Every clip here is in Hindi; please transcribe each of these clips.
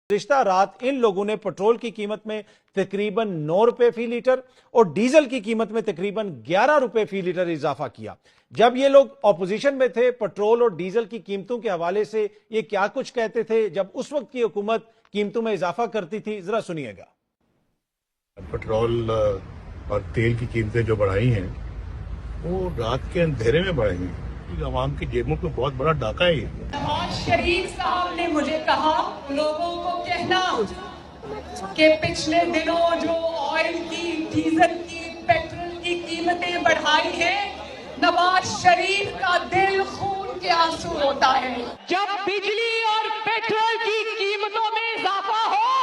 गुज़िश्ता रात इन लोगों ने पेट्रोल की कीमत में तकरीबन 9 रुपए फी लीटर और डीजल की कीमत में तकरीबन 11 रुपए फी लीटर इजाफा किया। जब ये लोग ऑपोजिशन में थे, पेट्रोल और डीजल की कीमतों के हवाले से ये क्या कुछ कहते थे जब उस वक्त की हुकूमत कीमतों में इजाफा करती थी, जरा सुनिएगा। पेट्रोल और तेल की कीमतें जो बढ़ाई हैं वो रात के अंधेरे में बढ़ाई हैं। आवाम की जेबों पे बहुत बड़ा डाका है ये। नवाज शरीफ साहब ने मुझे कहा लोगों को कहना कि पिछले दिनों जो ऑयल की, डीजल की, पेट्रोल की कीमतें बढ़ाई है, नवाज शरीफ का दिल खून के आंसू होता है। जब बिजली और पेट्रोल की कीमतों में इजाफा हो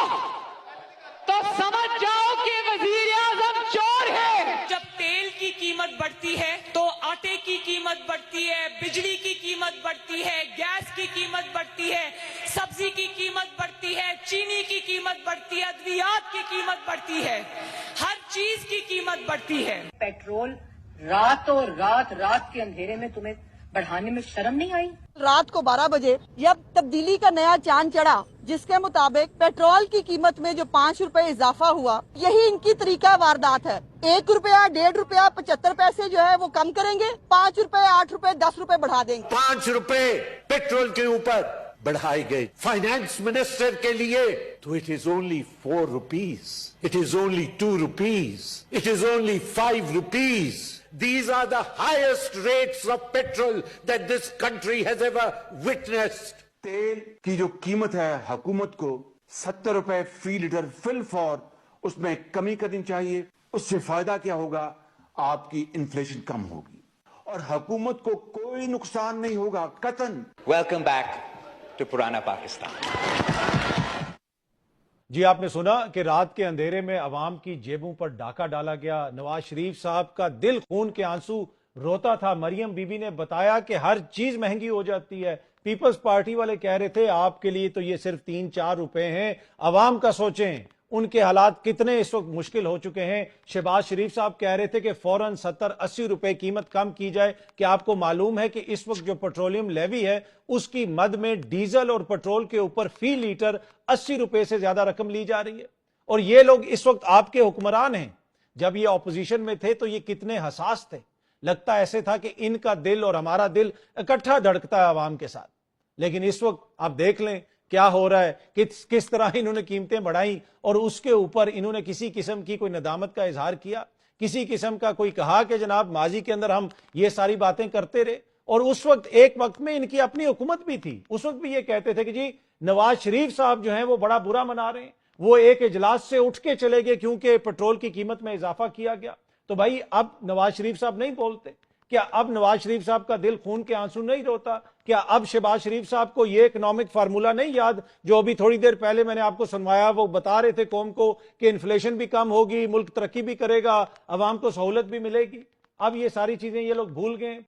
तो समझ जाओ कि वजीर आजम चोर है। जब तेल की कीमत बढ़ती है तो आटे की कीमत बढ़ती है, बिजली की कीमत बढ़ती है, गैस की कीमत बढ़ती है, सब्जी की कीमत बढ़ती है, चीनी की कीमत बढ़ती है, अद्वियात की कीमत बढ़ती है, हर चीज की कीमत बढ़ती है। पेट्रोल रात के अंधेरे में तुम्हें बढ़ाने में शर्म नहीं आई? रात को 12 बजे जब तब्दीली का नया चांद चढ़ा, जिसके मुताबिक पेट्रोल की कीमत में जो 5 रुपए इजाफा हुआ, यही इनकी तरीका वारदात है। 1 रुपया, 1.5 रुपया, 75 पैसे जो है वो कम करेंगे, 5 रुपए, 8 रुपए, 10 रुपए बढ़ा देंगे। 5 रुपए पेट्रोल के ऊपर बढ़ाए गए फाइनेंस मिनिस्टर के लिए, तो it is only 4 rupees, it is only 2 rupees, it is only 5 rupees. These are the highest rates of petrol that this country has ever witnessed. तेल की जो कीमत है हुकूमत को 70 रुपए फी लीटर फिल फॉर, उसमें कमी करनी चाहिए। उससे फायदा क्या होगा? आपकी इन्फ्लेशन कम होगी और हुकूमत को कोई नुकसान नहीं होगा, कतन। Welcome back to पुराना पाकिस्तान। जी, आपने सुना कि रात के अंधेरे में अवाम की जेबों पर डाका डाला गया। नवाज शरीफ साहब का दिल खून के आंसू रोता था। मरियम बीबी ने बताया कि हर चीज महंगी हो जाती है। पीपल्स पार्टी वाले कह रहे थे आपके लिए तो ये सिर्फ 3-4 रुपए हैं, अवाम का सोचें उनके हालात कितने इस वक्त मुश्किल हो चुके हैं। शहबाज शरीफ साहब कह रहे थे कि फौरन 70-80 रुपए कीमत कम की जाए। कि आपको मालूम है कि इस वक्त जो पेट्रोलियम लेवी है उसकी मद में डीजल और पेट्रोल के ऊपर फी लीटर 80 रुपए से ज्यादा रकम ली जा रही है। और ये लोग इस वक्त आपके हुक्मरान हैं। जब ये ऑपोजिशन में थे तो ये कितने हसास थे, लगता ऐसे था कि इनका दिल और हमारा दिल इकट्ठा धड़कता है आवाम के साथ। लेकिन इस वक्त आप देख लें क्या हो रहा है, किस तरह इन्होंने कीमतें बढ़ाई और उसके ऊपर इन्होंने किसी किस्म की कोई नदामत का इजहार किया, किसी किस्म का कोई कहा कि जनाब माजी के अंदर हम ये सारी बातें करते रहे। और उस वक्त एक वक्त में इनकी अपनी हुकूमत भी थी, उस वक्त भी ये कहते थे कि जी नवाज शरीफ साहब जो हैं वो बड़ा बुरा मना रहे हैं, वो एक इजलास से उठ के चले गए क्योंकि पेट्रोल की कीमत में इजाफा किया गया। तो भाई अब नवाज शरीफ साहब नहीं बोलते? क्या अब नवाज शरीफ साहब का दिल खून के आंसू नहीं रोता? क्या अब शहबाज शरीफ साहब को ये इकोनॉमिक फार्मूला नहीं याद जो अभी थोड़ी देर पहले मैंने आपको सुनवाया? वो बता रहे थे कौम को कि इन्फ्लेशन भी कम होगी, मुल्क तरक्की भी करेगा, अवाम को सहूलत भी मिलेगी। अब ये सारी चीजें ये लोग भूल गए।